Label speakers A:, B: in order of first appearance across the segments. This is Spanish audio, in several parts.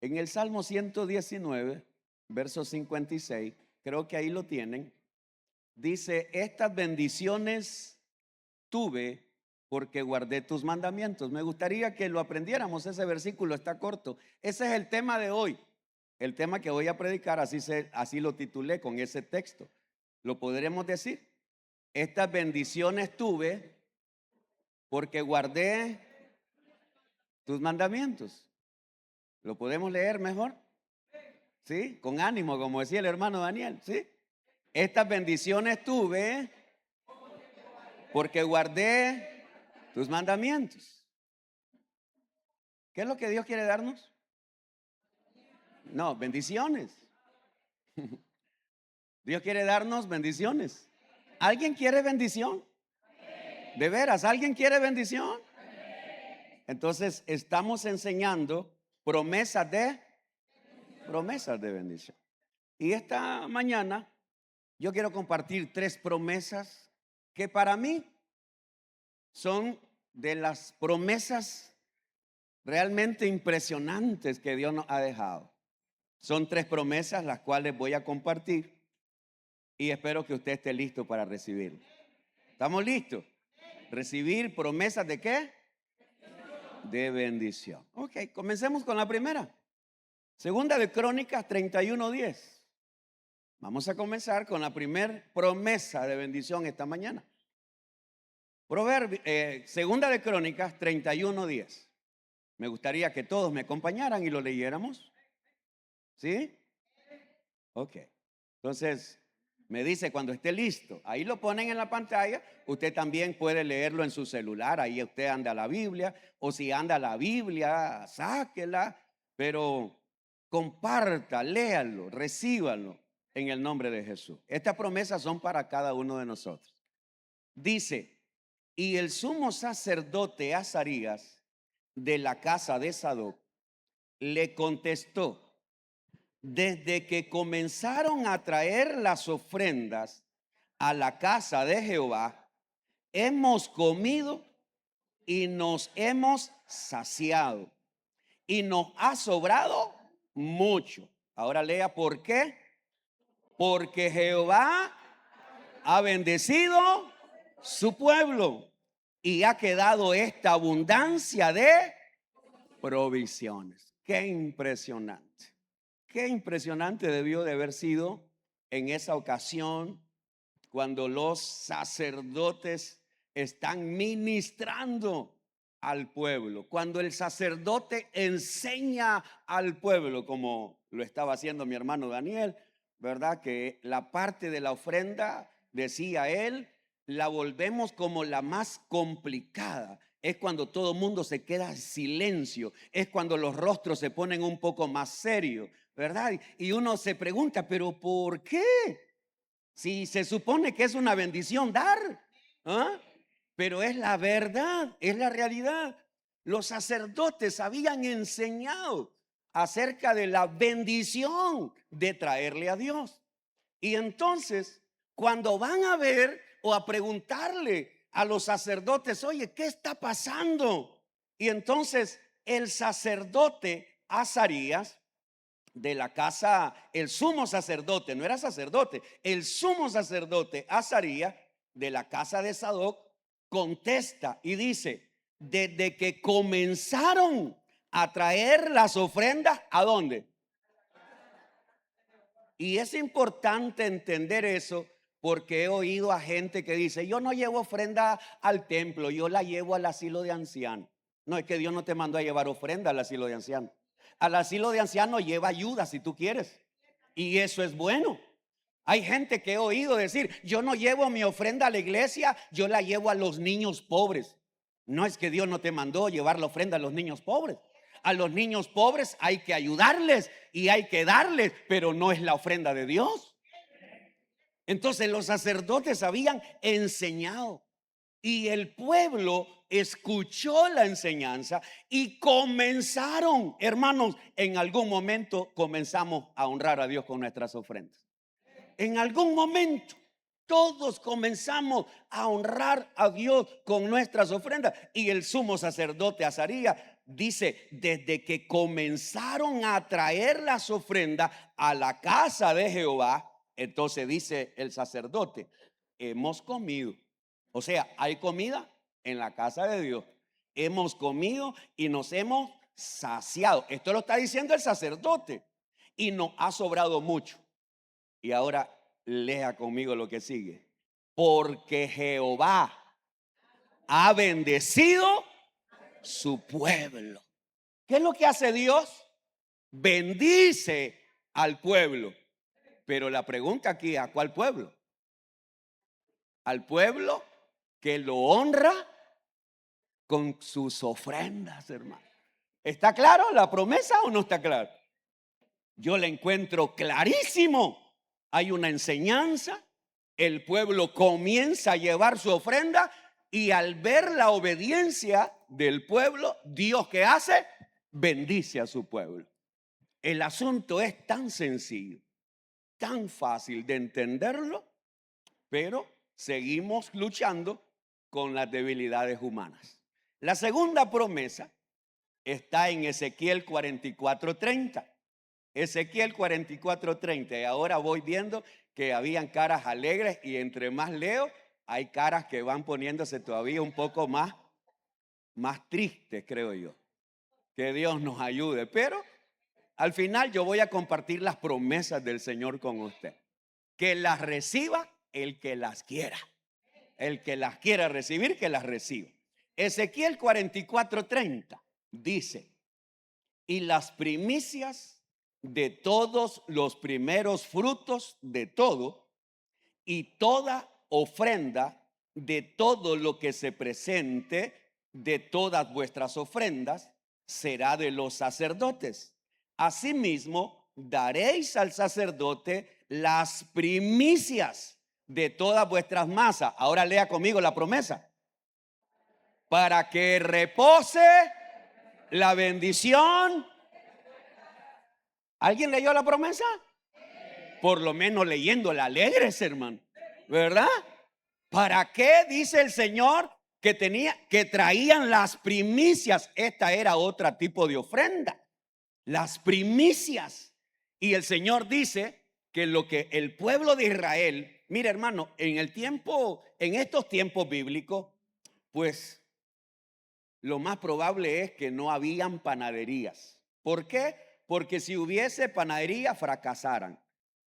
A: En el Salmo 119, verso 56, creo que ahí lo tienen, dice: estas bendiciones tuve porque guardé tus mandamientos. Me gustaría que lo aprendiéramos, ese versículo está corto. Ese es el tema de hoy, el tema que voy a predicar, así lo titulé con ese texto. Lo podremos decir: estas bendiciones tuve porque guardé tus mandamientos. ¿Lo podemos leer mejor? ¿Sí? Con ánimo, como decía el hermano Daniel, ¿sí? Estas bendiciones tuve porque guardé tus mandamientos. ¿Qué es lo que Dios quiere darnos? No, bendiciones. Dios quiere darnos bendiciones. ¿Alguien quiere bendición? ¿De veras? ¿Alguien quiere bendición? Entonces estamos enseñando promesas de bendición. Y esta mañana yo quiero compartir 3 promesas que para mí son de las promesas realmente impresionantes que Dios nos ha dejado. Son 3 promesas las cuales voy a compartir y espero que usted esté listo para recibirlo. ¿Estamos listos? ¿Recibir promesas de qué? De bendición. Ok, comencemos con la primera. Segunda de Crónicas 31:10. Vamos a comenzar con la primera promesa de bendición esta mañana. Segunda de Crónicas 31:10. Me gustaría que todos me acompañaran y lo leyéramos. ¿Sí? Ok. Entonces, me dice cuando esté listo. Ahí lo ponen en la pantalla. Usted también puede leerlo en su celular. Ahí usted anda la Biblia. O si anda la Biblia, sáquela. Pero comparta, léalo, recíbalo en el nombre de Jesús. Estas promesas son para cada uno de nosotros. Dice: y el sumo sacerdote Azarías, de la casa de Sadoc, le contestó: desde que comenzaron a traer las ofrendas a la casa de Jehová, hemos comido y nos hemos saciado y nos ha sobrado mucho. Ahora lea por qué. Porque Jehová ha bendecido su pueblo y ha quedado esta abundancia de provisiones. Qué impresionante. Qué impresionante debió de haber sido en esa ocasión cuando los sacerdotes están ministrando al pueblo. Cuando el sacerdote enseña al pueblo, como lo estaba haciendo mi hermano Daniel, ¿verdad? Que la parte de la ofrenda, decía él, la volvemos como la más complicada. Es cuando todo el mundo se queda en silencio. Es cuando los rostros se ponen un poco más serios, ¿verdad? Y uno se pregunta, ¿pero por qué? Si se supone que es una bendición dar, ¿ah? Pero es la verdad, es la realidad. Los sacerdotes habían enseñado acerca de la bendición de traerle a Dios. Y entonces, cuando van a ver o a preguntarle a los sacerdotes: oye, ¿qué está pasando? Y entonces el sacerdote Azarías, de la casa, el sumo sacerdote, no era sacerdote, el sumo sacerdote Azarías, de la casa de Sadoc, contesta y dice: desde que comenzaron a traer las ofrendas, ¿a dónde? Y es importante entender eso, porque he oído a gente que dice: yo no llevo ofrenda al templo, yo la llevo al asilo de ancianos. No, es que Dios no te mandó a llevar ofrenda al asilo de ancianos. Al asilo de ancianos lleva ayuda si tú quieres, y eso es bueno. Hay gente que he oído decir: yo no llevo mi ofrenda a la iglesia, yo la llevo a los niños pobres. No, es que Dios no te mandó llevar la ofrenda a los niños pobres. A los niños pobres hay que ayudarles y hay que darles, pero no es la ofrenda de Dios. Entonces los sacerdotes habían enseñado y el pueblo escuchó la enseñanza y comenzaron, hermanos, en algún momento comenzamos a honrar a Dios con nuestras ofrendas. En algún momento todos comenzamos a honrar a Dios con nuestras ofrendas. Y el sumo sacerdote Azarías dice, desde que comenzaron a traer las ofrendas a la casa de Jehová, entonces dice el sacerdote, hemos comido. O sea, hay comida en la casa de Dios. Hemos comido y nos hemos saciado. Esto lo está diciendo el sacerdote. Y nos ha sobrado mucho. Y ahora lea conmigo lo que sigue. Porque Jehová ha bendecido su pueblo. ¿Qué es lo que hace Dios? Bendice al pueblo. Pero la pregunta aquí, ¿a cuál pueblo? Al pueblo que lo honra con sus ofrendas, hermano. ¿Está claro la promesa o no está claro? Yo la encuentro clarísimo. Hay una enseñanza, el pueblo comienza a llevar su ofrenda y al ver la obediencia del pueblo, Dios, ¿qué hace? Bendice a su pueblo. El asunto es tan sencillo, tan fácil de entenderlo, pero seguimos luchando con las debilidades humanas. La segunda promesa está en Ezequiel 44:30. Ezequiel 44:30. Y ahora voy viendo que habían caras alegres y entre más leo, hay caras que van poniéndose todavía un poco más tristes, creo yo. Que Dios nos ayude. Pero al final yo voy a compartir las promesas del Señor con usted. Que las reciba el que las quiera. El que las quiera recibir, que las reciba. Ezequiel 44:30 dice, y las primicias de todos los primeros frutos de todo y toda ofrenda de todo lo que se presente de todas vuestras ofrendas será de los sacerdotes. Asimismo, daréis al sacerdote las primicias de todas vuestras masas. Ahora lea conmigo la promesa. Para que repose la bendición. ¿Alguien leyó la promesa? Por lo menos leyéndola alegres, hermano, ¿verdad? ¿Para qué dice el Señor que traían las primicias? Esta era otro tipo de ofrenda, las primicias. Y el Señor dice que lo que el pueblo de Israel, mira, hermano, en estos tiempos bíblicos, pues lo más probable es que no habían panaderías. ¿Por qué? Porque si hubiese panadería, fracasaran.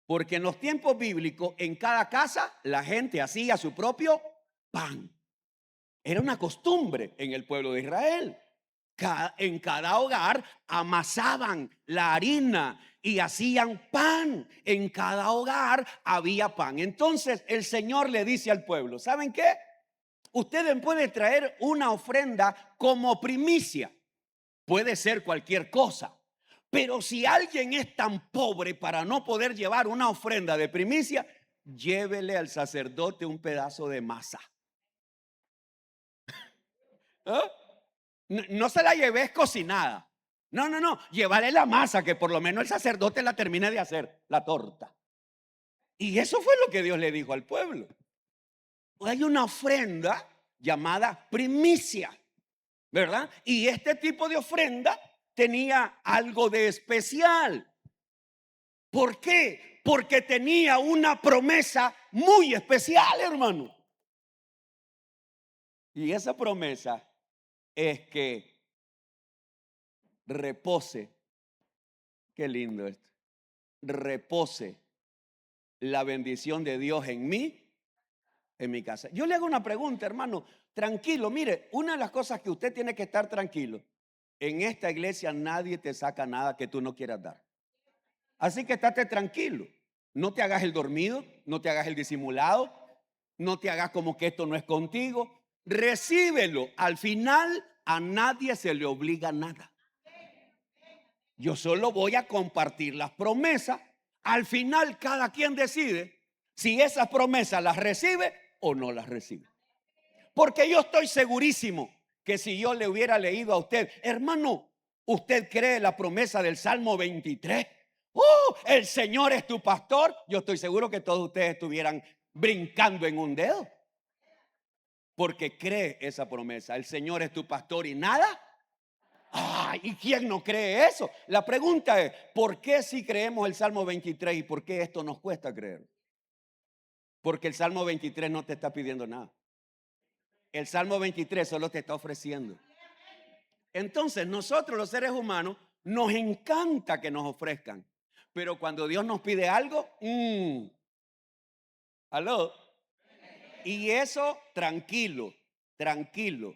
A: Porque en los tiempos bíblicos, en cada casa, la gente hacía su propio pan. Era una costumbre en el pueblo de Israel. En cada hogar amasaban la harina y hacían pan. En cada hogar había pan. Entonces el Señor le dice al pueblo, ¿saben qué? Ustedes pueden traer una ofrenda como primicia. Puede ser cualquier cosa. Pero si alguien es tan pobre para no poder llevar una ofrenda de primicia, llévele al sacerdote un pedazo de masa. ¿Eh? No se la lleves cocinada. No. Llévale la masa, que por lo menos el sacerdote la termine de hacer, la torta. Y eso fue lo que Dios le dijo al pueblo. Hay una ofrenda llamada primicia, ¿verdad? Y este tipo de ofrenda tenía algo de especial. ¿Por qué? Porque tenía una promesa muy especial, hermano. Y esa promesa es que repose, qué lindo esto, repose la bendición de Dios en mí, en mi casa. Yo le hago una pregunta, hermano, tranquilo, mire, una de las cosas que usted tiene que estar tranquilo, en esta iglesia nadie te saca nada que tú no quieras dar. Así que estate tranquilo, no te hagas el dormido, no te hagas el disimulado, no te hagas como que esto no es contigo, recíbelo. Al final a nadie se le obliga nada. Yo solo voy a compartir las promesas. Al final cada quien decide si esas promesas las recibe o no las recibe. Porque yo estoy segurísimo que si yo le hubiera leído a usted, hermano, ¿usted cree la promesa del Salmo 23? El Señor es tu pastor. Yo estoy seguro que todos ustedes estuvieran brincando en un dedo. Porque cree esa promesa. El Señor es tu pastor y nada Ay, ¿y quién no cree eso? La pregunta es, ¿por qué si creemos el Salmo 23 y por qué esto nos cuesta creer? Porque el Salmo 23 no te está pidiendo nada. El Salmo 23 solo te está ofreciendo. Entonces, nosotros los seres humanos nos encanta que nos ofrezcan. Pero cuando Dios nos pide algo, aló. Y eso, tranquilo, tranquilo,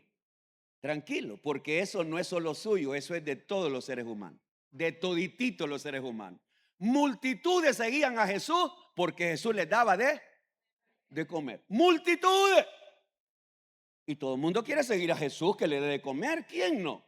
A: tranquilo, porque eso no es solo suyo, eso es de todos los seres humanos, de todititos los seres humanos. Multitudes seguían a Jesús porque Jesús les daba de comer. Multitudes. Y todo el mundo quiere seguir a Jesús que le dé de comer. ¿Quién no?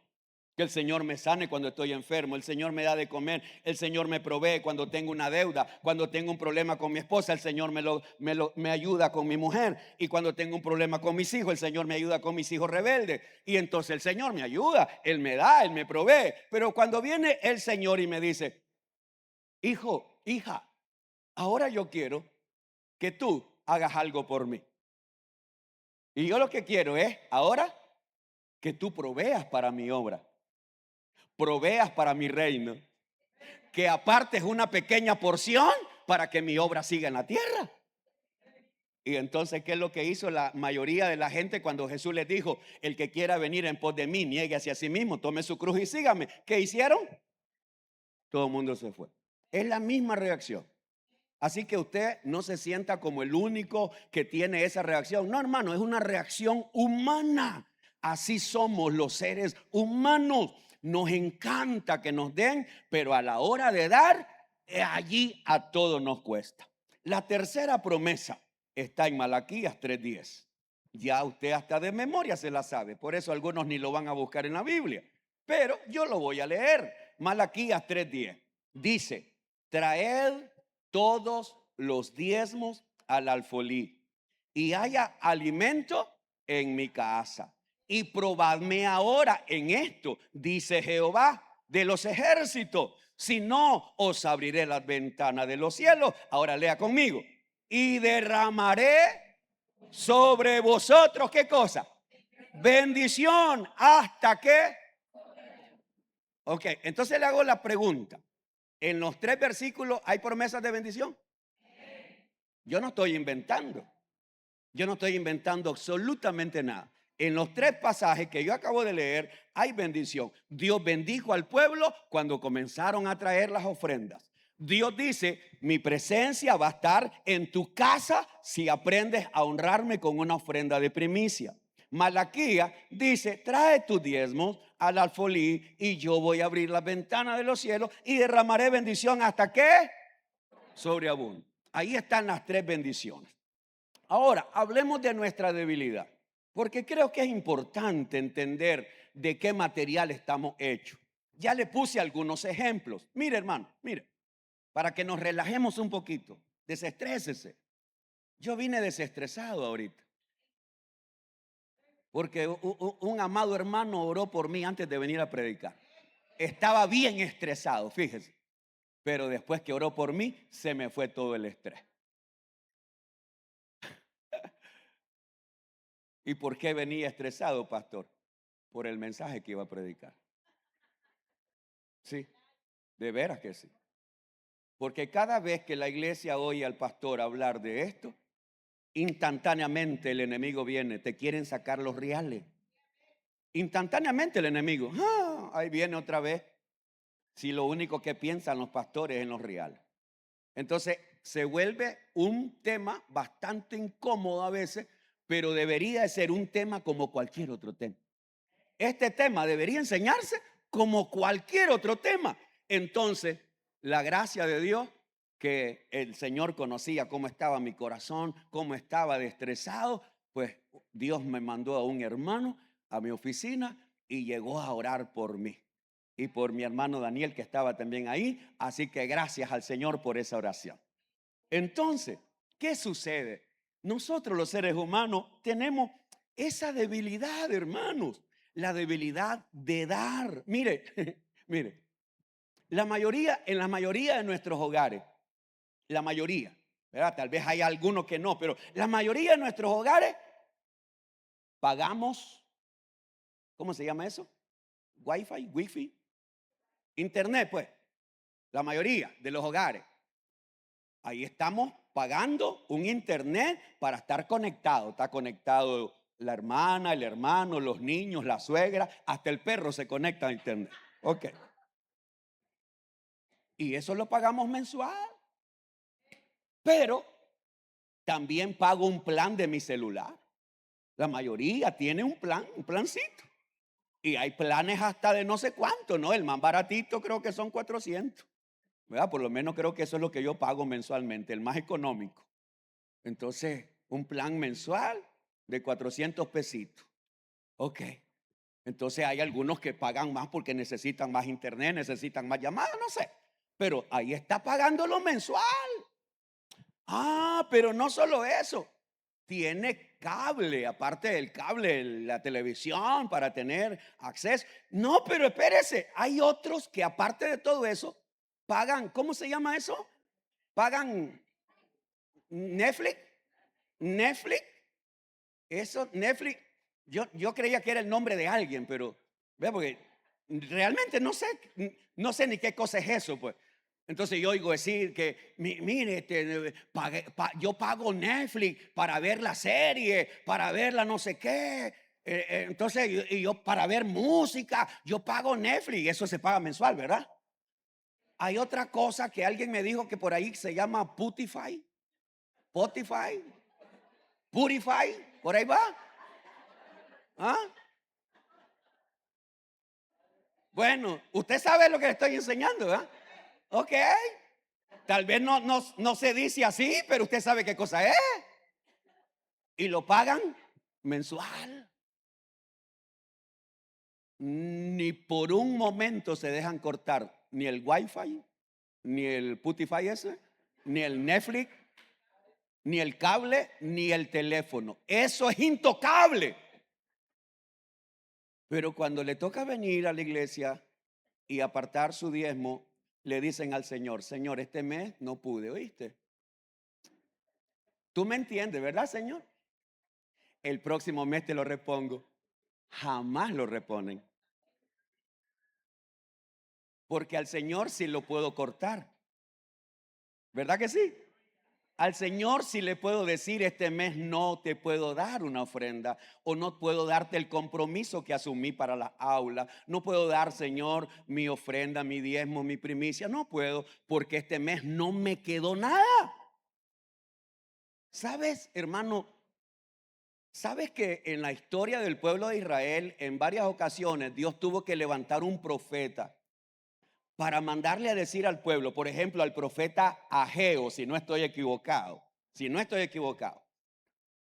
A: Que el Señor me sane cuando estoy enfermo, el Señor me da de comer, el Señor me provee cuando tengo una deuda, cuando tengo un problema con mi esposa, el Señor me ayuda con mi mujer, y cuando tengo un problema con mis hijos, el Señor me ayuda con mis hijos rebeldes, y entonces el Señor me ayuda, Él me da, Él me provee. Pero cuando viene el Señor y me dice, hijo, hija, ahora yo quiero que tú hagas algo por mí, y yo lo que quiero es ahora que tú proveas para mi obra, proveas para mi reino, que apartes una pequeña porción para que mi obra siga en la tierra. Y entonces, ¿qué es lo que hizo la mayoría de la gente cuando Jesús les dijo, el que quiera venir en pos de mí, niegue hacia sí mismo, tome su cruz y sígame? ¿Qué hicieron? Todo el mundo se fue. Es la misma reacción. Así que usted no se sienta como el único que tiene esa reacción. No, hermano, es una reacción humana. Así somos los seres humanos. Nos encanta que nos den, pero a la hora de dar, allí a todos nos cuesta. La tercera promesa está en Malaquías 3:10. Ya usted hasta de memoria se la sabe. Por eso algunos ni lo van a buscar en la Biblia. Pero yo lo voy a leer. Malaquías 3:10. Dice, traed todos los diezmos al alfolí y haya alimento en mi casa. Y probadme ahora en esto, dice Jehová de los ejércitos, si no os abriré las ventanas de los cielos. Ahora lea conmigo. Y derramaré sobre vosotros, ¿qué cosa? Bendición hasta que. Ok, entonces le hago la pregunta. En los 3 versículos hay promesas de bendición. Yo no estoy inventando. Yo no estoy inventando absolutamente nada. En los 3 pasajes que yo acabo de leer hay bendición. Dios bendijo al pueblo cuando comenzaron a traer las ofrendas. Dios dice, mi presencia va a estar en tu casa si aprendes a honrarme con una ofrenda de primicia. Malaquías dice, trae tus diezmos al alfolí y yo voy a abrir las ventanas de los cielos y derramaré bendición hasta que sobreabunde. Ahí están las 3 bendiciones. Ahora, hablemos de nuestra debilidad, porque creo que es importante entender de qué material estamos hechos. Ya le puse algunos ejemplos. Mire, hermano, mire, para que nos relajemos un poquito, desestrésese. Yo vine desestresado ahorita, porque un amado hermano oró por mí antes de venir a predicar. Estaba bien estresado, fíjese, pero después que oró por mí, se me fue todo el estrés. ¿Y por qué venía estresado, pastor? Por el mensaje que iba a predicar. Sí, de veras que sí. Porque cada vez que la iglesia oye al pastor hablar de esto, instantáneamente el enemigo viene, te quieren sacar los reales. Instantáneamente el enemigo, ahí viene otra vez. Si lo único que piensan los pastores es en los reales. Entonces se vuelve un tema bastante incómodo a veces, pero debería de ser un tema como cualquier otro tema. Este tema debería enseñarse como cualquier otro tema. Entonces, la gracia de Dios, que el Señor conocía cómo estaba mi corazón, cómo estaba de estresado, pues Dios me mandó a un hermano a mi oficina y llegó a orar por mí y por mi hermano Daniel, que estaba también ahí. Así que gracias al Señor por esa oración. Entonces, ¿qué sucede? Nosotros los seres humanos tenemos esa debilidad, hermanos, la debilidad de dar. Mire, mire, en la mayoría de nuestros hogares, la mayoría, ¿verdad? Tal vez hay algunos que no, pero la mayoría de nuestros hogares pagamos, ¿cómo se llama eso? wifi, internet, pues, la mayoría de los hogares. Ahí estamos pagando un internet para estar conectado. Está conectado la hermana, el hermano, los niños, la suegra, hasta el perro se conecta a internet. Ok. Y eso lo pagamos mensual. Pero también pago un plan de mi celular. La mayoría tiene un plancito. Y hay planes hasta de no sé cuánto, ¿no? El más baratito creo que son 400. ¿Verdad? Por lo menos creo que eso es lo que yo pago mensualmente, el más económico. Entonces, un plan mensual de 400 pesitos. Ok. Entonces hay algunos que pagan más porque necesitan más internet, necesitan más llamadas, no sé. Pero ahí está pagándolo mensual. Ah, pero no solo eso. Tiene cable, aparte del cable, la televisión para tener acceso. No, pero espérese, hay otros que aparte de todo eso, pagan, ¿cómo se llama eso? Pagan Netflix. Netflix, eso, Netflix, yo creía que era el nombre de alguien, pero, vea, porque realmente no sé ni qué cosa es eso, pues. Entonces yo oigo decir que, mire, yo pago Netflix para ver la serie, para ver la no sé qué. Entonces, y yo para ver música, yo pago Netflix, eso se paga mensual, ¿verdad? Hay otra cosa que alguien me dijo que por ahí se llama Putify, Purify, por ahí va. ¿Ah? Bueno, usted sabe lo que le estoy enseñando, ¿verdad? Ok. Tal vez no se dice así, pero usted sabe qué cosa es. Y lo pagan mensual. Ni por un momento se dejan cortar ni el wifi, ni el putify ese, ni el Netflix, ni el cable, ni el teléfono. Eso es intocable. Pero cuando le toca venir a la iglesia y apartar su diezmo, le dicen al Señor, Señor, este mes no pude, ¿oíste? Tú me entiendes, ¿verdad, Señor? El próximo mes te lo repongo. Jamás lo reponen. Porque al Señor sí lo puedo cortar. ¿Verdad que sí? Al Señor sí le puedo decir, este mes no te puedo dar una ofrenda o no puedo darte el compromiso que asumí para la aula. No puedo dar, Señor, mi ofrenda, mi diezmo, mi primicia. No puedo porque este mes no me quedó nada. ¿Sabes, hermano? ¿Sabes que en la historia del pueblo de Israel, en varias ocasiones, Dios tuvo que levantar un profeta para mandarle a decir al pueblo, por ejemplo, al profeta Ageo, si no estoy equivocado,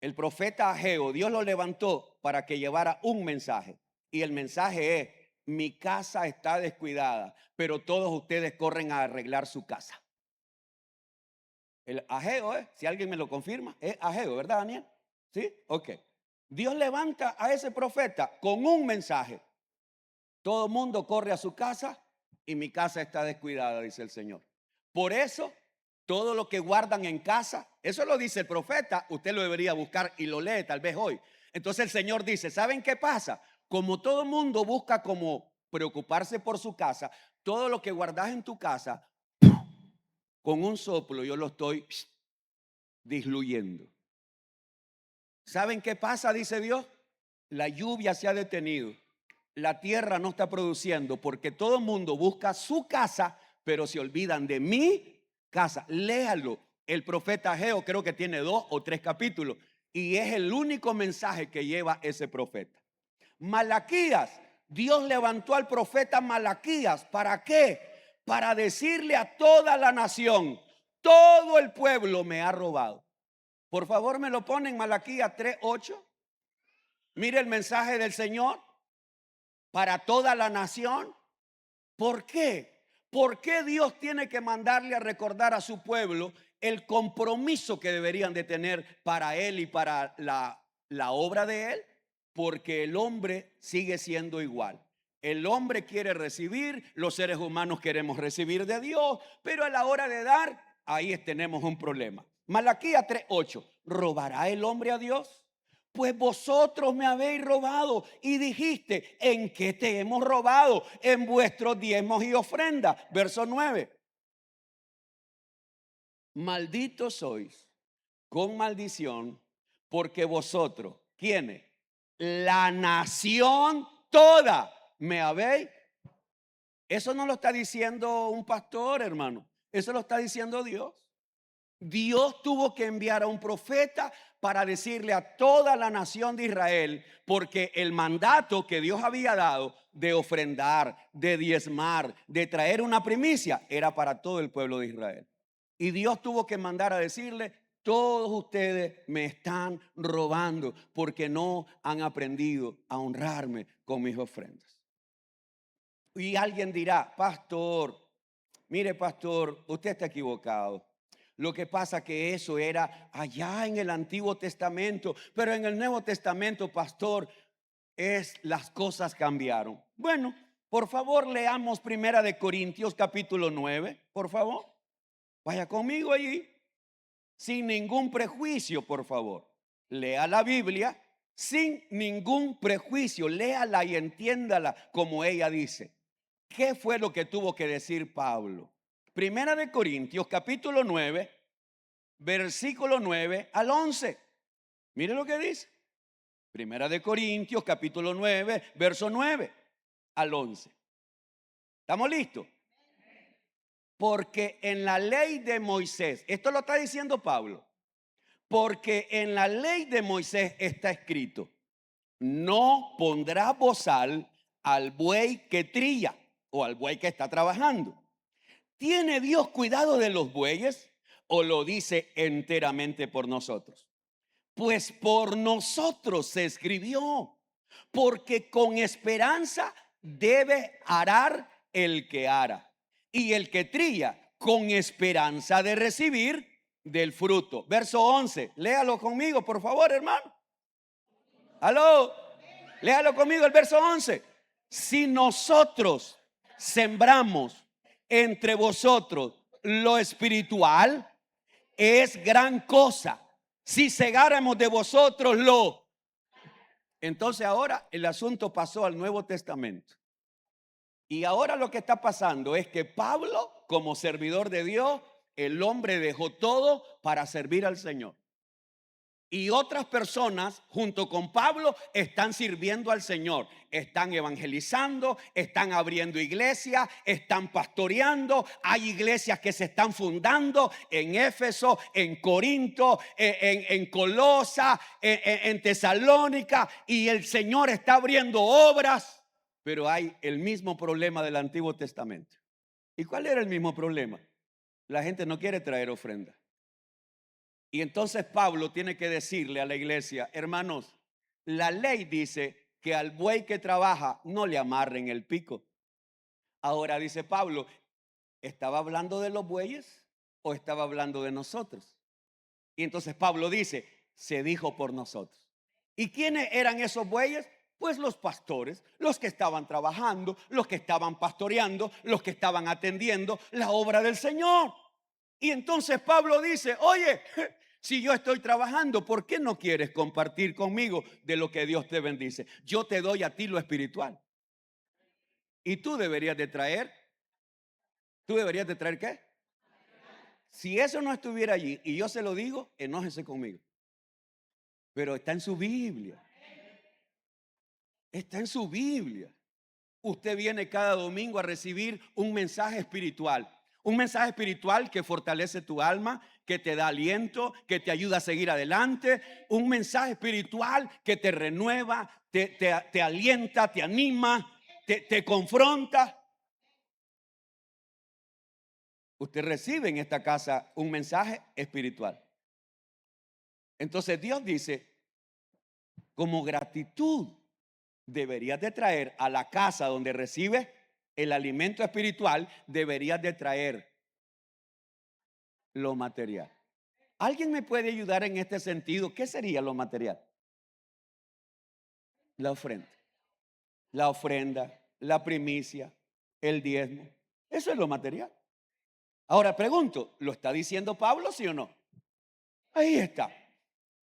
A: el profeta Ageo, Dios lo levantó para que llevara un mensaje, y el mensaje es, mi casa está descuidada, pero todos ustedes corren a arreglar su casa. El Ageo, si alguien me lo confirma, es Ageo, ¿verdad, Daniel? ¿Sí? Ok. Dios levanta a ese profeta con un mensaje. Todo el mundo corre a su casa y mi casa está descuidada, dice el Señor. Por eso, todo lo que guardan en casa, eso lo dice el profeta, usted lo debería buscar y lo lee tal vez hoy. Entonces el Señor dice, ¿saben qué pasa? Como todo el mundo busca como preocuparse por su casa, todo lo que guardas en tu casa, con un soplo yo lo estoy disluyendo. ¿Saben qué pasa? Dice Dios, la lluvia se ha detenido. La tierra no está produciendo porque todo el mundo busca su casa, pero se olvidan de mi casa. Léalo. El profeta Ageo creo que tiene 2 o 3 capítulos y es el único mensaje que lleva ese profeta. Malaquías, Dios levantó al profeta Malaquías. ¿Para qué? Para decirle a toda la nación, todo el pueblo me ha robado. Por favor, me lo ponen Malaquías 3:8. Mire el mensaje del Señor para toda la nación. ¿Por qué? ¿Por qué Dios tiene que mandarle a recordar a su pueblo el compromiso que deberían de tener para él y para la obra de él? Porque el hombre sigue siendo igual. El hombre quiere recibir, los seres humanos queremos recibir de Dios, pero a la hora de dar, ahí tenemos un problema. Malaquías 3:8. ¿Robará el hombre a Dios? Pues vosotros me habéis robado. Y dijiste, ¿en qué te hemos robado? En vuestros diezmos y ofrendas. Verso 9. Malditos sois con maldición, porque vosotros, ¿quiénes? La nación toda me habéis. Eso no lo está diciendo un pastor, hermano. Eso lo está diciendo Dios. Dios tuvo que enviar a un profeta para decirle a toda la nación de Israel, porque el mandato que Dios había dado de ofrendar, de diezmar, de traer una primicia, era para todo el pueblo de Israel. Y Dios tuvo que mandar a decirle, todos ustedes me están robando porque no han aprendido a honrarme con mis ofrendas. Y alguien dirá, pastor, mire pastor, usted está equivocado. Lo que pasa que eso era allá en el Antiguo Testamento, pero en el Nuevo Testamento, pastor, las cosas cambiaron. Bueno, por favor, leamos Primera de Corintios capítulo 9, por favor. Vaya conmigo allí, sin ningún prejuicio, por favor. Lea la Biblia sin ningún prejuicio, léala y entiéndala como ella dice. ¿Qué fue lo que tuvo que decir Pablo? Primera de Corintios capítulo 9, versículo 9 al 11. Mire lo que dice. Primera de Corintios capítulo 9, verso 9 al 11. ¿Estamos listos? Porque en la ley de Moisés, esto lo está diciendo Pablo, porque en la ley de Moisés está escrito, no pondrá bozal al buey que trilla o al buey que está trabajando. ¿Tiene Dios cuidado de los bueyes o lo dice enteramente por nosotros? Pues por nosotros se escribió, porque con esperanza debe arar el que ara, y el que trilla con esperanza de recibir del fruto. Verso 11, léalo conmigo, por favor, hermano. Aló, léalo conmigo el verso 11. Si nosotros sembramos entre vosotros lo espiritual, es gran cosa. Si segáramos de vosotros Entonces ahora el asunto pasó al Nuevo Testamento. Y ahora lo que está pasando es que Pablo, como servidor de Dios, el hombre dejó todo para servir al Señor. Y otras personas junto con Pablo están sirviendo al Señor, están evangelizando, están abriendo iglesias, están pastoreando. Hay iglesias que se están fundando en Éfeso, en Corinto, en Colosa, en Tesalónica, y el Señor está abriendo obras. Pero hay el mismo problema del Antiguo Testamento. ¿Y cuál era el mismo problema? La gente no quiere traer ofrenda. Y entonces Pablo tiene que decirle a la iglesia, hermanos, la ley dice que al buey que trabaja no le amarren el pico. Ahora dice Pablo, ¿estaba hablando de los bueyes o estaba hablando de nosotros? Y entonces Pablo dice, se dijo por nosotros. ¿Y quiénes eran esos bueyes? Pues los pastores, los que estaban trabajando, los que estaban pastoreando, los que estaban atendiendo la obra del Señor. Y entonces Pablo dice, oye, si yo estoy trabajando, ¿por qué no quieres compartir conmigo de lo que Dios te bendice? Yo te doy a ti lo espiritual. Y tú deberías de traer. ¿Tú deberías de traer qué? Si eso no estuviera allí y yo se lo digo, enójese conmigo. Pero está en su Biblia. Está en su Biblia. Usted viene cada domingo a recibir un mensaje espiritual. Un mensaje espiritual que fortalece tu alma, que te da aliento, que te ayuda a seguir adelante. Un mensaje espiritual que te renueva, te alienta, te anima, te confronta. Usted recibe en esta casa un mensaje espiritual. Entonces Dios dice, como gratitud, deberías de traer a la casa donde recibes el alimento espiritual, deberías de traer lo material. ¿Alguien me puede ayudar en este sentido? ¿Qué sería lo material? La ofrenda. La ofrenda, la primicia, el diezmo. Eso es lo material. Ahora pregunto, ¿lo está diciendo Pablo, sí o no? Ahí está.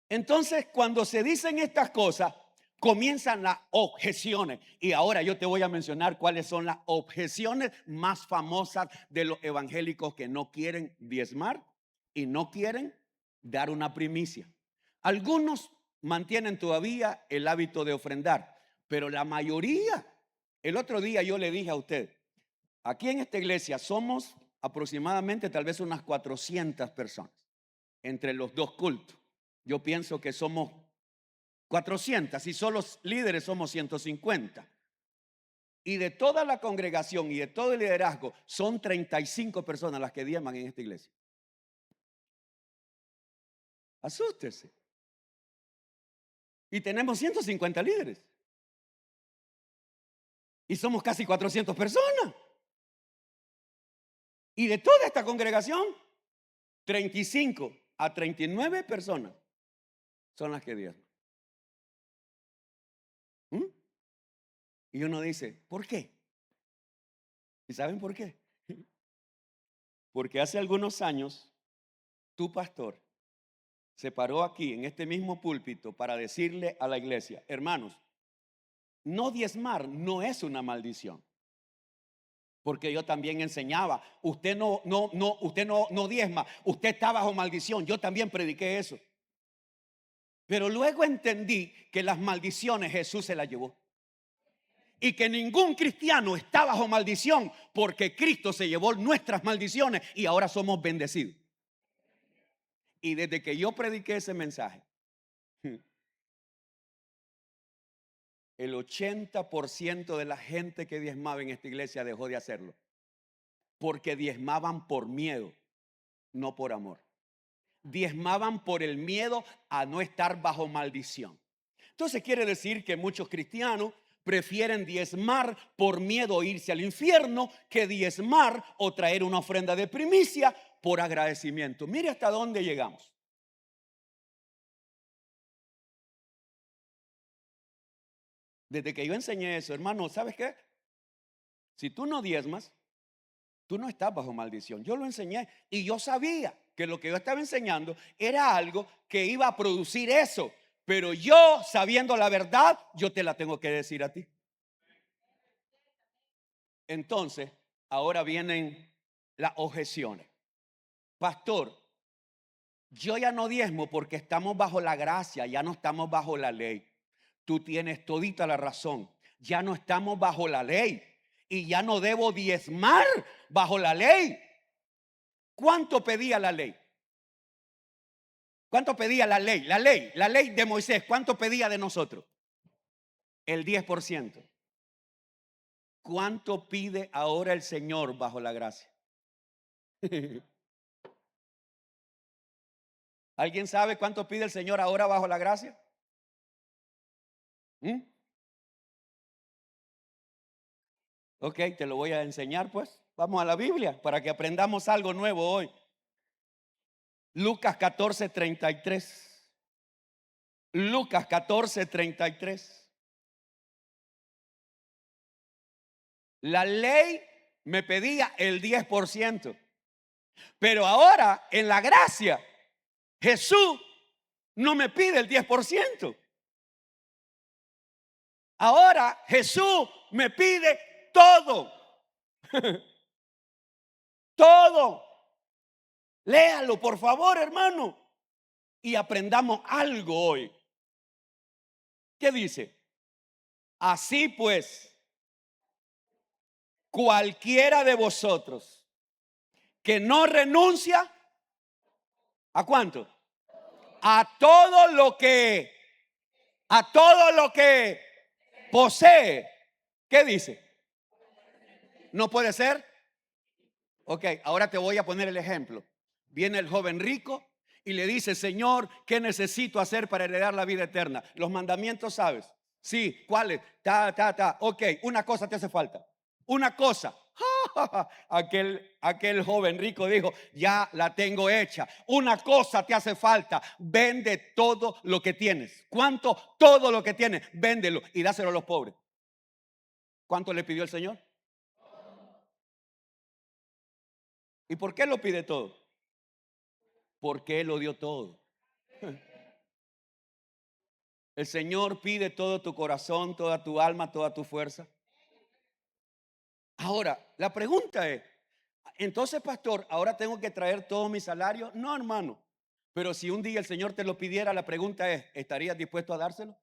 A: Entonces, cuando se dicen estas cosas, comienzan las objeciones. Y ahora yo te voy a mencionar cuáles son las objeciones más famosas de los evangélicos que no quieren diezmar y no quieren dar una primicia. Algunos mantienen todavía el hábito de ofrendar, pero la mayoría, el otro día yo le dije a usted, aquí en esta iglesia somos aproximadamente tal vez unas 400 personas entre los dos cultos. Yo pienso que somos 400 y solo líderes somos 150. Y de toda la congregación y de todo el liderazgo son 35 personas las que diezman en esta iglesia. Asústese. Y tenemos 150 líderes. Y somos casi 400 personas. Y de toda esta congregación, 35 a 39 personas son las que diezman. Y uno dice, ¿por qué? ¿Y saben por qué? Porque hace algunos años, tu pastor se paró aquí en este mismo púlpito para decirle a la iglesia, hermanos, no diezmar no es una maldición. Porque yo también enseñaba, usted no diezma, usted está bajo maldición. Yo también prediqué eso. Pero luego entendí que las maldiciones Jesús se las llevó. Y que ningún cristiano está bajo maldición porque Cristo se llevó nuestras maldiciones y ahora somos bendecidos. Y desde que yo prediqué ese mensaje, el 80% de la gente que diezmaba en esta iglesia dejó de hacerlo. Porque diezmaban por miedo, no por amor. Diezmaban por el miedo a no estar bajo maldición. Entonces quiere decir que muchos cristianos prefieren diezmar por miedo a irse al infierno que diezmar o traer una ofrenda de primicia por agradecimiento. Mire hasta dónde llegamos. Desde que yo enseñé eso, hermano, ¿sabes qué? Si tú no diezmas, tú no estás bajo maldición. Yo lo enseñé y yo sabía que lo que yo estaba enseñando era algo que iba a producir eso. Pero yo, sabiendo la verdad, yo te la tengo que decir a ti. Entonces, ahora vienen las objeciones. Pastor, yo ya no diezmo porque estamos bajo la gracia, ya no estamos bajo la ley. Tú tienes todita la razón. Ya no estamos bajo la ley y ya no debo diezmar bajo la ley. ¿Cuánto pedía la ley? ¿Cuánto pedía la ley? La ley de Moisés, ¿cuánto pedía de nosotros? El 10%. ¿Cuánto pide ahora el Señor bajo la gracia? ¿Alguien sabe cuánto pide el Señor ahora bajo la gracia? Ok, te lo voy a enseñar pues. Vamos a la Biblia para que aprendamos algo nuevo hoy. Lucas 14:33. Lucas 14:33. La ley me pedía el 10%. Pero ahora en la gracia, Jesús no me pide el 10%. Ahora Jesús me pide todo. Todo. Léalo, por favor, hermano. Y aprendamos algo hoy. ¿Qué dice? Así pues, cualquiera de vosotros que no renuncia, ¿a cuánto? A todo lo que posee. ¿Qué dice? ¿No puede ser? Ok, ahora te voy a poner el ejemplo. Viene el joven rico y le dice, Señor, ¿qué necesito hacer para heredar la vida eterna? Los mandamientos, ¿sabes? Sí, ¿cuáles? Ok, una cosa te hace falta. Una cosa. Aquel joven rico dijo, ya la tengo hecha. Una cosa te hace falta. Vende todo lo que tienes. ¿Cuánto? Todo lo que tienes. Véndelo y dáselo a los pobres. ¿Cuánto le pidió el Señor? ¿Y por qué lo pide todo? Porque Él lo dio todo. El Señor pide todo tu corazón, toda tu alma, toda tu fuerza. Ahora, la pregunta es, entonces, pastor, ¿ahora tengo que traer todo mi salario? No, hermano. Pero si un día el Señor te lo pidiera, la pregunta es, ¿estarías dispuesto a dárselo?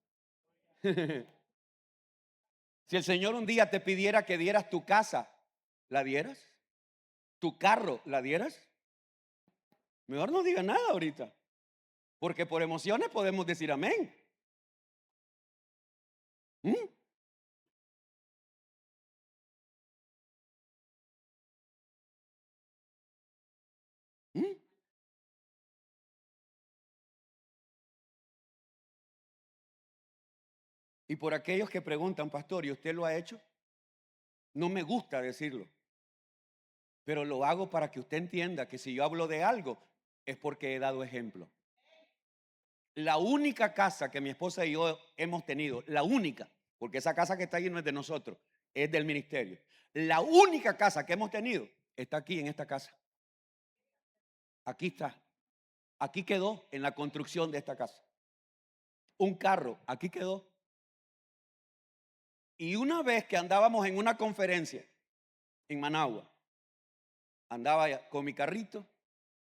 A: Si el Señor un día te pidiera que dieras tu casa, ¿la dieras? ¿Tu carro, la dieras? Mejor no diga nada ahorita, porque por emociones podemos decir amén. ¿Mm? ¿Mm? Y por aquellos que preguntan, pastor, ¿y usted lo ha hecho? No me gusta decirlo, pero lo hago para que usted entienda que si yo hablo de algo es porque he dado ejemplo. La única casa que mi esposa y yo hemos tenido, la única, porque esa casa que está ahí no es de nosotros, es del ministerio. La única casa que hemos tenido está aquí en esta casa. Aquí está. Aquí quedó en la construcción de esta casa. Un carro, aquí quedó. Y una vez que andábamos en una conferencia en Managua, andaba con mi carrito,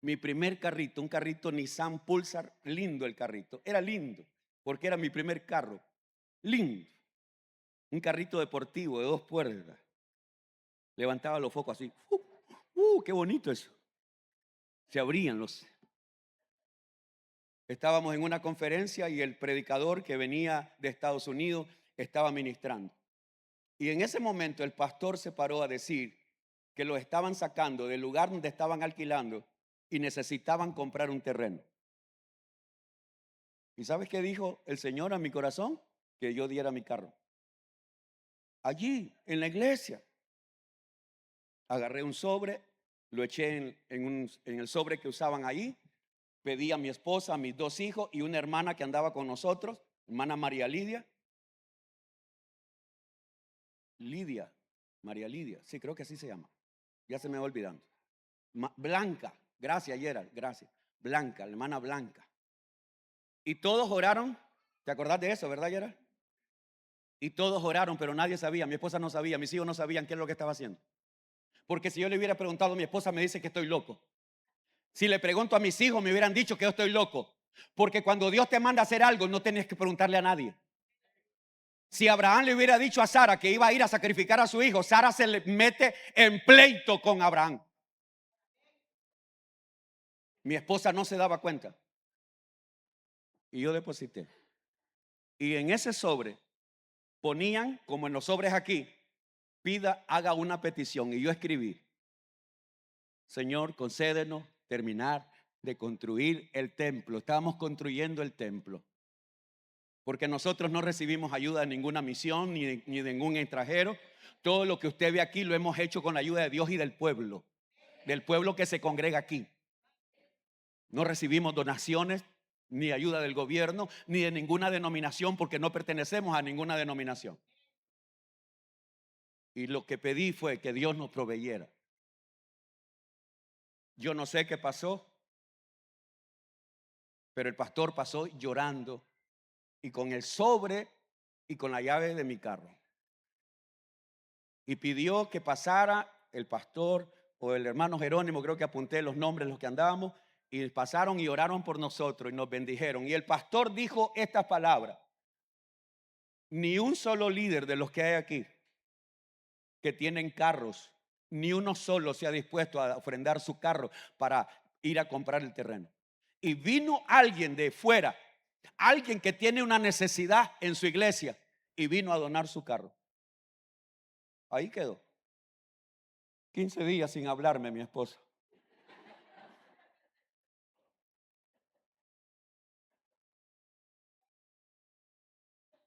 A: mi primer carrito, un carrito Nissan Pulsar, lindo el carrito, era lindo, porque era mi primer carro, lindo, un carrito deportivo de 2 puertas, levantaba los focos así, qué bonito eso, se abrían los. Estábamos en una conferencia y el predicador que venía de Estados Unidos estaba ministrando. Y en ese momento el pastor se paró a decir que lo estaban sacando del lugar donde estaban alquilando y necesitaban comprar un terreno. ¿Y sabes qué dijo el Señor a mi corazón? Que yo diera mi carro. Allí, en la iglesia. Agarré un sobre, lo eché en el sobre que usaban ahí. Pedí a mi esposa, a mis 2 hijos y una hermana que andaba con nosotros, hermana María Lidia. María Lidia, sí, creo que así se llama. Ya se me va olvidando. Blanca, gracias Gerald, gracias. Blanca, la hermana Blanca. Y todos oraron, ¿te acordás de eso, verdad Gerald? Y todos oraron, pero nadie sabía, mi esposa no sabía, mis hijos no sabían qué es lo que estaba haciendo. Porque si yo le hubiera preguntado, mi esposa me dice que estoy loco. Si le pregunto a mis hijos, me hubieran dicho que yo estoy loco. Porque cuando Dios te manda a hacer algo, no tienes que preguntarle a nadie. Si Abraham le hubiera dicho a Sara que iba a ir a sacrificar a su hijo, Sara se le mete en pleito con Abraham. Mi esposa no se daba cuenta. Y yo deposité. Y en ese sobre ponían, como en los sobres aquí, haga una petición. Y yo escribí, Señor, concédenos terminar de construir el templo. Estábamos construyendo el templo. Porque nosotros no recibimos ayuda de ninguna misión ni de ningún extranjero. Todo lo que usted ve aquí lo hemos hecho con la ayuda de Dios y del pueblo que se congrega aquí. No recibimos donaciones ni ayuda del gobierno ni de ninguna denominación porque no pertenecemos a ninguna denominación. Y lo que pedí fue que Dios nos proveyera. Yo no sé qué pasó, pero el pastor pasó llorando y con el sobre y con la llave de mi carro. Y pidió que pasara el pastor o el hermano Jerónimo, creo que apunté los nombres de los que andábamos, y pasaron y oraron por nosotros y nos bendijeron. Y el pastor dijo estas palabras: ni un solo líder de los que hay aquí que tienen carros, ni uno solo se ha dispuesto a ofrendar su carro para ir a comprar el terreno. Y vino alguien de fuera, alguien que tiene una necesidad en su iglesia, y vino a donar su carro. Ahí quedó. 15 días sin hablarme mi esposa.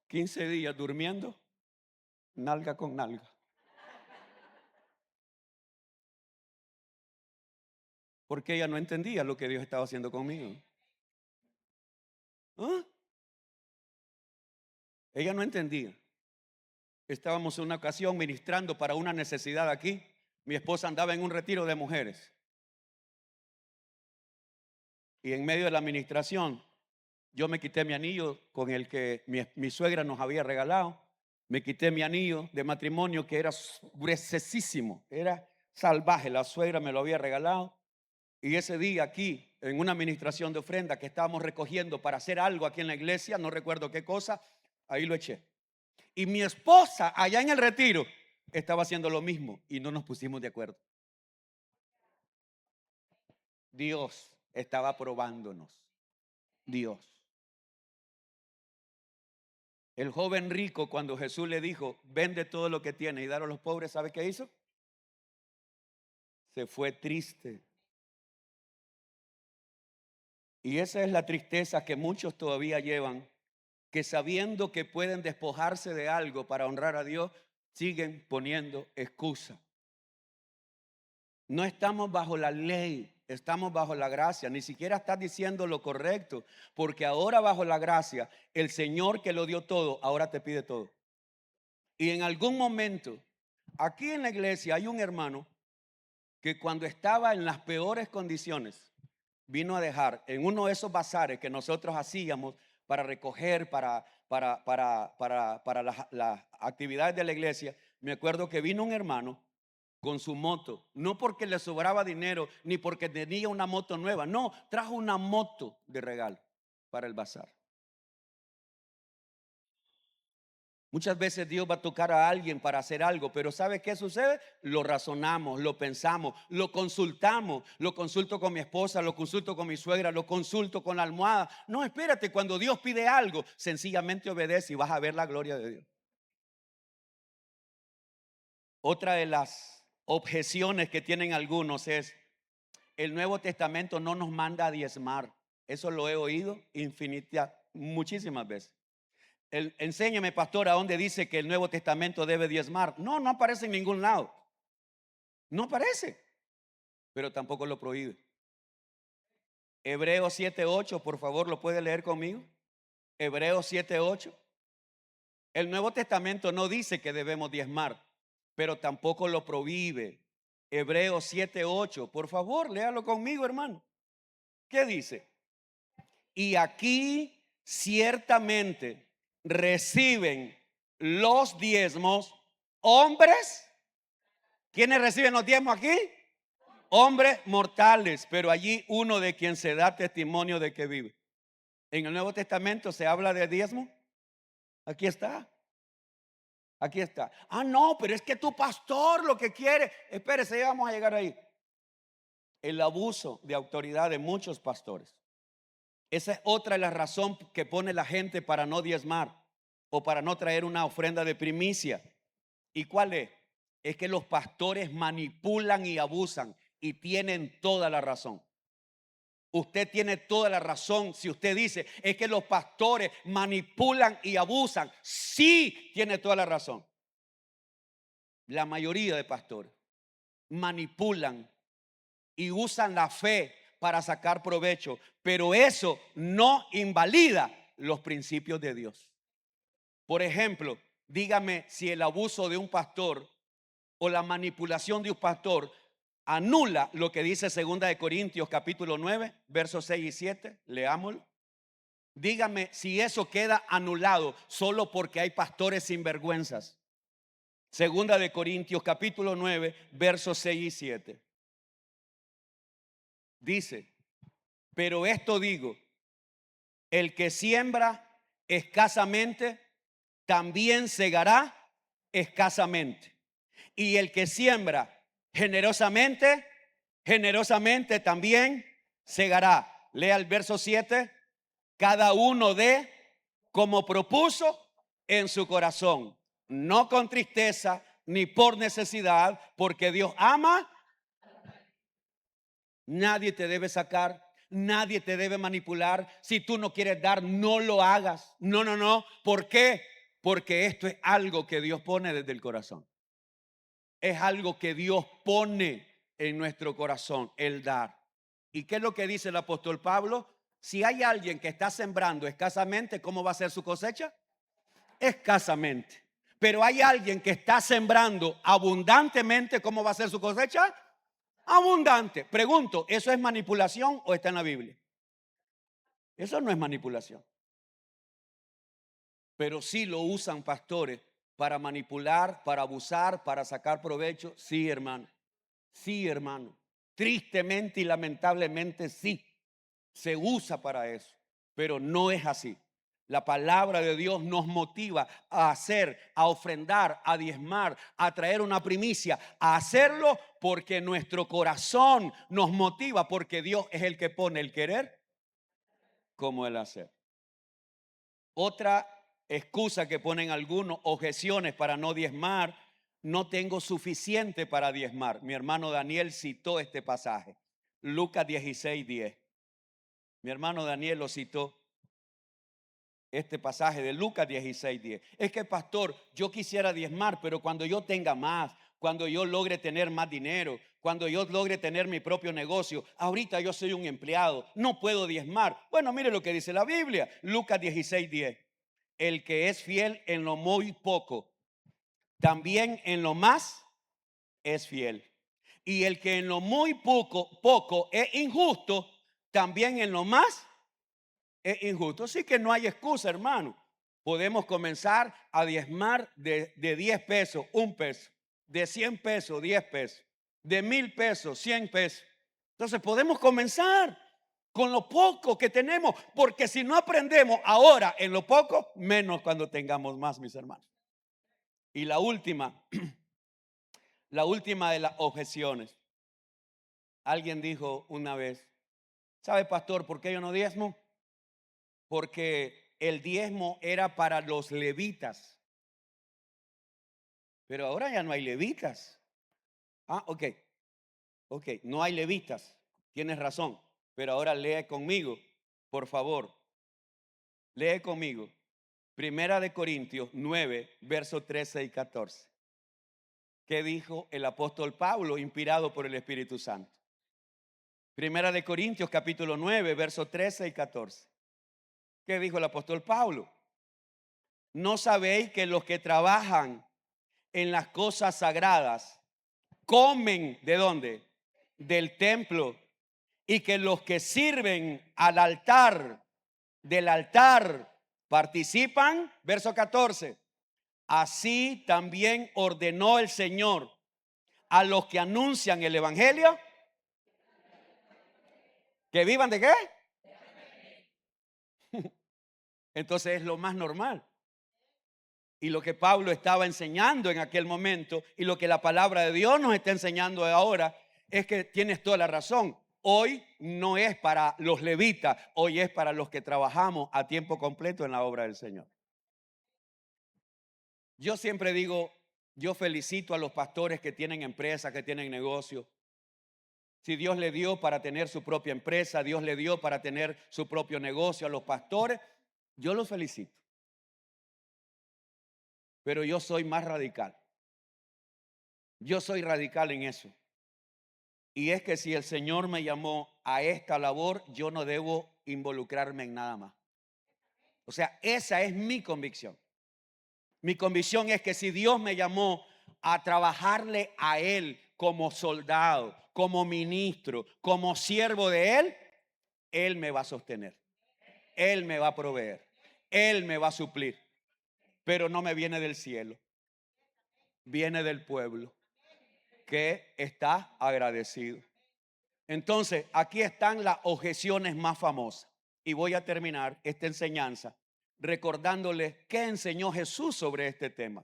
A: 15 días durmiendo, nalga con nalga. Porque ella no entendía lo que Dios estaba haciendo conmigo. ¿Ah? Ella no entendía. Estábamos en una ocasión ministrando para una necesidad aquí. Mi esposa andaba en un retiro de mujeres. Y en medio de la administración Yo me quité mi anillo con el que mi suegra nos había regalado. Me quité mi anillo de matrimonio que era gruesísimo, era salvaje. La suegra me lo había regalado. Y ese día aquí, en una administración de ofrenda que estábamos recogiendo para hacer algo aquí en la iglesia, no recuerdo qué cosa, ahí lo eché. Y mi esposa allá en el retiro estaba haciendo lo mismo y no nos pusimos de acuerdo. Dios estaba probándonos. Dios. El joven rico, cuando Jesús le dijo, vende todo lo que tiene y dalo a los pobres, ¿sabe qué hizo? Se fue triste. Y esa es la tristeza que muchos todavía llevan, que sabiendo que pueden despojarse de algo para honrar a Dios, siguen poniendo excusa. No estamos bajo la ley, estamos bajo la gracia. Ni siquiera estás diciendo lo correcto, porque ahora bajo la gracia, el Señor que lo dio todo, ahora te pide todo. Y en algún momento, aquí en la iglesia hay un hermano que cuando estaba en las peores condiciones, vino a dejar en uno de esos bazares que nosotros hacíamos para recoger, para las actividades de la iglesia. Me acuerdo que vino un hermano con su moto, no porque le sobraba dinero, ni porque tenía una moto nueva, no, trajo una moto de regalo para el bazar. Muchas veces Dios va a tocar a alguien para hacer algo, pero ¿sabe qué sucede? Lo razonamos, lo pensamos, lo consultamos. Lo consulto con mi esposa, lo consulto con mi suegra, lo consulto con la almohada. No, espérate, cuando Dios pide algo, sencillamente obedece y vas a ver la gloria de Dios. Otra de las objeciones que tienen algunos es, el Nuevo Testamento no nos manda a diezmar. Eso lo he oído muchísimas veces. Enséñeme, pastor, a dónde dice que el Nuevo Testamento debe diezmar. No, no aparece en ningún lado. No aparece, pero tampoco lo prohíbe. Hebreos 7:8, por favor, ¿lo puede leer conmigo? Hebreos 7:8. El Nuevo Testamento no dice que debemos diezmar, pero tampoco lo prohíbe. Hebreos 7:8, por favor, léalo conmigo, hermano. ¿Qué dice? Y aquí ciertamente reciben los diezmos hombres. ¿Quiénes reciben los diezmos aquí? Hombres mortales, pero allí uno de quien se da testimonio de que vive. En el Nuevo Testamento se habla de diezmo. Aquí está. Aquí está. Ah, no, pero es que tu pastor lo que quiere. Espérese, ya vamos a llegar ahí. El abuso de autoridad de muchos pastores. Esa es otra de las razones que pone la gente para no diezmar o para no traer una ofrenda de primicia. ¿Y cuál es? Es que los pastores manipulan y abusan y tienen toda la razón. Usted tiene toda la razón si usted dice es que los pastores manipulan y abusan. Sí, tiene toda la razón. La mayoría de pastores manipulan y usan la fe para sacar provecho, pero eso no invalida los principios de Dios. Por ejemplo, dígame si el abuso de un pastor o la manipulación de un pastor anula lo que dice 2 de Corintios capítulo 9, versos 6 y 7. Leámoslo. Dígame si eso queda anulado solo porque hay pastores sinvergüenzas. 2 de Corintios capítulo 9, versos 6 y 7. Dice, pero esto digo, el que siembra escasamente, también segará escasamente. Y el que siembra generosamente, generosamente también segará. Lea el verso 7. Cada uno dé como propuso en su corazón, no con tristeza ni por necesidad, porque Dios ama. Nadie te debe sacar, nadie te debe manipular. Si tú no quieres dar, no lo hagas. No, no, no. ¿Por qué? Porque esto es algo que Dios pone desde el corazón. Es algo que Dios pone en nuestro corazón, el dar. ¿Y qué es lo que dice el apóstol Pablo? Si hay alguien que está sembrando escasamente, ¿cómo va a ser su cosecha? Escasamente. Pero hay alguien que está sembrando abundantemente, ¿cómo va a ser su cosecha? Abundante. Pregunto, ¿eso es manipulación o está en la Biblia? Eso no es manipulación. Pero sí lo usan pastores para manipular, para abusar, para sacar provecho. Sí, hermano. Sí, hermano. Tristemente y lamentablemente sí. Se usa para eso. Pero no es así. La palabra de Dios nos motiva a hacer, a ofrendar, a diezmar, a traer una primicia, a hacerlo porque nuestro corazón nos motiva, porque Dios es el que pone el querer como el hacer. Otra excusa que ponen algunos, objeciones para no diezmar: no tengo suficiente para diezmar. Mi hermano Daniel citó este pasaje, Lucas 16:10. Mi hermano Daniel lo citó, este pasaje de Lucas 16:10. Es que, pastor, yo quisiera diezmar, pero cuando yo tenga más, cuando yo logre tener más dinero, cuando yo logre tener mi propio negocio, ahorita yo soy un empleado, no puedo diezmar. Bueno, mire lo que dice la Biblia, Lucas 16:10. El que es fiel en lo muy poco, también en lo más es fiel. Y el que en lo muy poco es injusto, también en lo más es injusto. Así que no hay excusa, hermano. Podemos comenzar a diezmar de 10 pesos, 1 peso, de 100 pesos, 10 pesos, de 1000 pesos, 100 pesos. Entonces podemos comenzar con lo poco que tenemos, porque si no aprendemos ahora en lo poco, menos cuando tengamos más, mis hermanos. Y la última de las objeciones. Alguien dijo una vez: ¿sabe, pastor, por qué yo no diezmo? Porque el diezmo era para los levitas. Pero ahora ya no hay levitas. Ok, no hay levitas. Tienes razón. Pero ahora lee conmigo, por favor. Lee conmigo. Primera de Corintios 9, versos 13 y 14. ¿Qué dijo el apóstol Pablo, inspirado por el Espíritu Santo? Primera de Corintios capítulo 9, versos 13 y 14. ¿Qué dijo el apóstol Pablo? ¿No sabéis que los que trabajan en las cosas sagradas comen de dónde? Del templo, y que los que sirven al altar, del altar, participan? Verso 14. Así también ordenó el Señor a los que anuncian el evangelio que vivan ¿de qué? Entonces es lo más normal. Y lo que Pablo estaba enseñando en aquel momento y lo que la palabra de Dios nos está enseñando ahora es que tienes toda la razón. Hoy no es para los levitas, hoy es para los que trabajamos a tiempo completo en la obra del Señor. Yo siempre digo, yo felicito a los pastores que tienen empresas, que tienen negocios. Si Dios le dio para tener su propia empresa, Dios le dio para tener su propio negocio a los pastores, yo los felicito. Pero yo soy más radical. Yo soy radical en eso. Y es que si el Señor me llamó a esta labor, yo no debo involucrarme en nada más. O sea, esa es mi convicción. Mi convicción es que si Dios me llamó a trabajarle a Él como soldado, como ministro, como siervo de Él, Él me va a sostener. Él me va a proveer. Él me va a suplir. Pero no me viene del cielo. Viene del pueblo que está agradecido. Entonces, aquí están las objeciones más famosas. Y voy a terminar esta enseñanza recordándoles qué enseñó Jesús sobre este tema.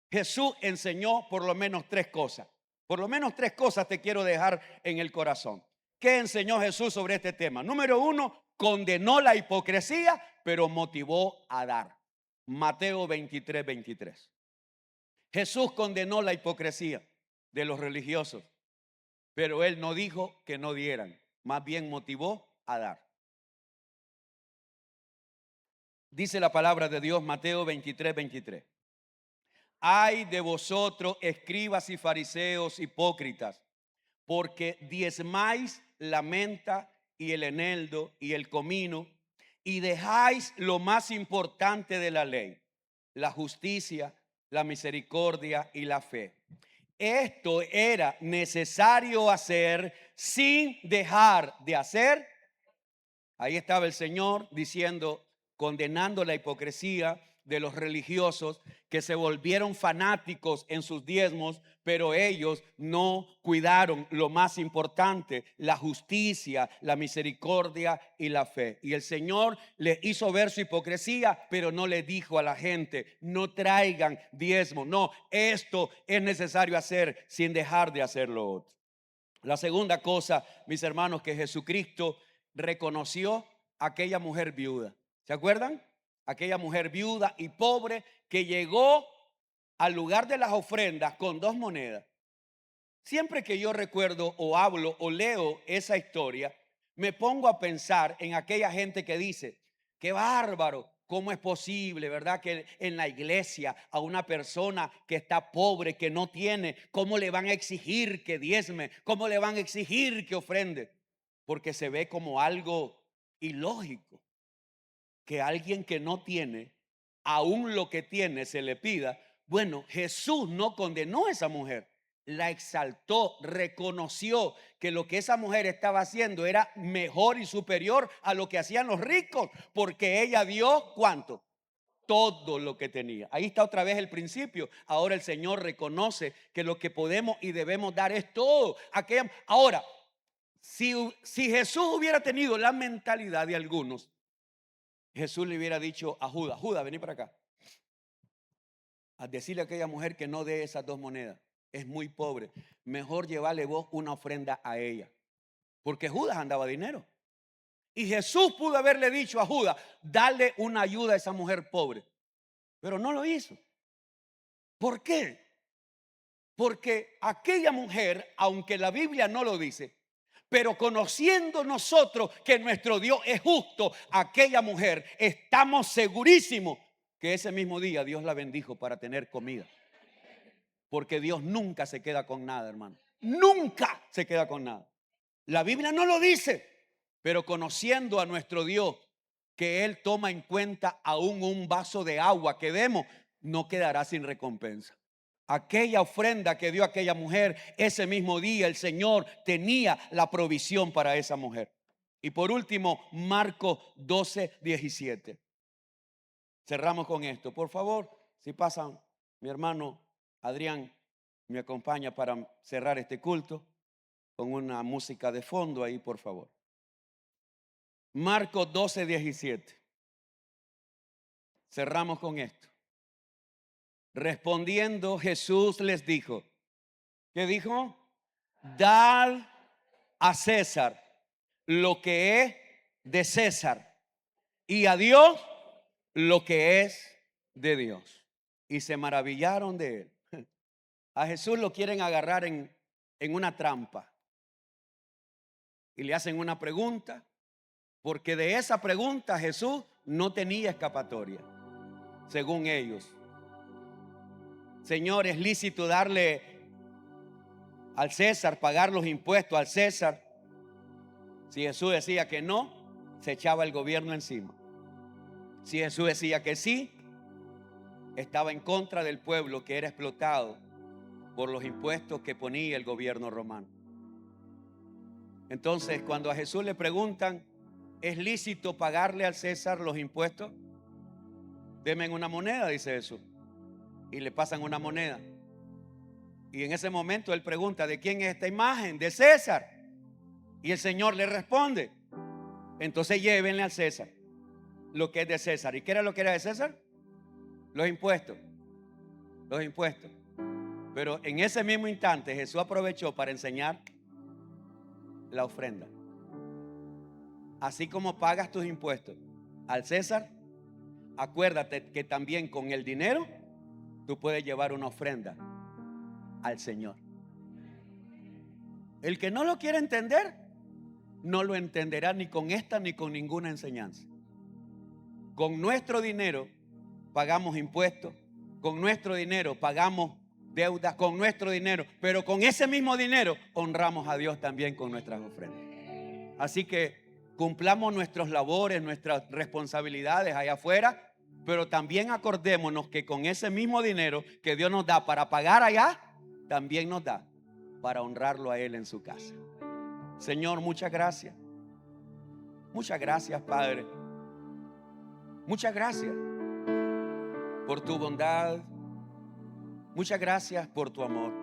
A: Jesús enseñó por lo menos 3 cosas. Por lo menos 3 cosas te quiero dejar en el corazón. ¿Qué enseñó Jesús sobre este tema? Número 1, condenó la hipocresía, pero motivó a dar. Mateo 23, 23. Jesús condenó la hipocresía de los religiosos, pero Él no dijo que no dieran, más bien motivó a dar. Dice la palabra de Dios, Mateo 23, 23. Ay de vosotros, escribas y fariseos hipócritas, porque diezmáis la menta y el eneldo y el comino, y dejáis lo más importante de la ley, la justicia, la misericordia y la fe. Esto era necesario hacer sin dejar de hacer. Ahí estaba el Señor diciendo, condenando la hipocresía de los religiosos que se volvieron fanáticos en sus diezmos, pero ellos no cuidaron lo más importante, la justicia, la misericordia y la fe. Y el Señor les hizo ver su hipocresía, pero no le dijo a la gente, no traigan diezmo. No, esto es necesario hacer sin dejar de hacer lo otro. La segunda cosa, mis hermanos, que Jesucristo reconoció a aquella mujer viuda. ¿Se acuerdan? Aquella mujer viuda y pobre que llegó al lugar de las ofrendas con 2 monedas. Siempre que yo recuerdo o hablo o leo esa historia, me pongo a pensar en aquella gente que dice, qué bárbaro, ¿cómo es posible, verdad? Que en la iglesia a una persona que está pobre, que no tiene, ¿cómo le van a exigir que diezme? ¿Cómo le van a exigir que ofrende? Porque se ve como algo ilógico que alguien que no tiene, aún lo que tiene, se le pida. Bueno, Jesús no condenó a esa mujer, la exaltó, reconoció que lo que esa mujer estaba haciendo era mejor y superior a lo que hacían los ricos, porque ella dio ¿cuánto? Todo lo que tenía. Ahí está otra vez el principio. Ahora el Señor reconoce que lo que podemos y debemos dar es todo. Ahora, si Jesús hubiera tenido la mentalidad de algunos, Jesús le hubiera dicho a Judas, Judas, vení para acá, a decirle a aquella mujer que no dé esas 2 monedas, es muy pobre, mejor llevarle vos una ofrenda a ella, porque Judas andaba dinero. Y Jesús pudo haberle dicho a Judas, dale una ayuda a esa mujer pobre, pero no lo hizo. ¿Por qué? Porque aquella mujer, aunque la Biblia no lo dice, pero conociendo nosotros que nuestro Dios es justo, aquella mujer, estamos segurísimos que ese mismo día Dios la bendijo para tener comida. Porque Dios nunca se queda con nada, hermano. Nunca se queda con nada. La Biblia no lo dice, pero conociendo a nuestro Dios, que Él toma en cuenta aún un vaso de agua que demos, no quedará sin recompensa. Aquella ofrenda que dio aquella mujer, ese mismo día el Señor tenía la provisión para esa mujer. Y por último, Marcos 12:17. Cerramos con esto. Por favor, si pasan, mi hermano Adrián me acompaña para cerrar este culto con una música de fondo ahí, por favor. Marcos 12:17. Cerramos con esto. Respondiendo Jesús les dijo, ¿qué dijo? Dad a César lo que es de César y a Dios lo que es de Dios. Y se maravillaron de él. A Jesús lo quieren agarrar en una trampa y le hacen una pregunta, porque de esa pregunta Jesús no tenía escapatoria, según ellos. Señor, ¿es lícito darle al César, pagar los impuestos al César? Si Jesús decía que no, se echaba el gobierno encima. Si Jesús decía que sí, estaba en contra del pueblo que era explotado por los impuestos que ponía el gobierno romano. Entonces, cuando a Jesús le preguntan, ¿es lícito pagarle al César los impuestos? Deme una moneda, dice Jesús. Y le pasan una moneda. Y en ese momento él pregunta, ¿de quién es esta imagen? De César. Y el Señor le responde, entonces llévenle al César lo que es de César. ¿Y qué era lo que era de César? Los impuestos. Los impuestos. Pero en ese mismo instante Jesús aprovechó para enseñar la ofrenda. Así como pagas tus impuestos al César, acuérdate que también con el dinero tú puedes llevar una ofrenda al Señor. El que no lo quiere entender, no lo entenderá ni con esta ni con ninguna enseñanza. Con nuestro dinero pagamos impuestos, con nuestro dinero pagamos deudas, con nuestro dinero, pero con ese mismo dinero honramos a Dios también con nuestras ofrendas. Así que cumplamos nuestras labores, nuestras responsabilidades allá afuera, pero también acordémonos que con ese mismo dinero que Dios nos da para pagar allá, también nos da para honrarlo a Él en su casa. Señor, muchas gracias. Muchas gracias, Padre. Muchas gracias por tu bondad. Muchas gracias por tu amor.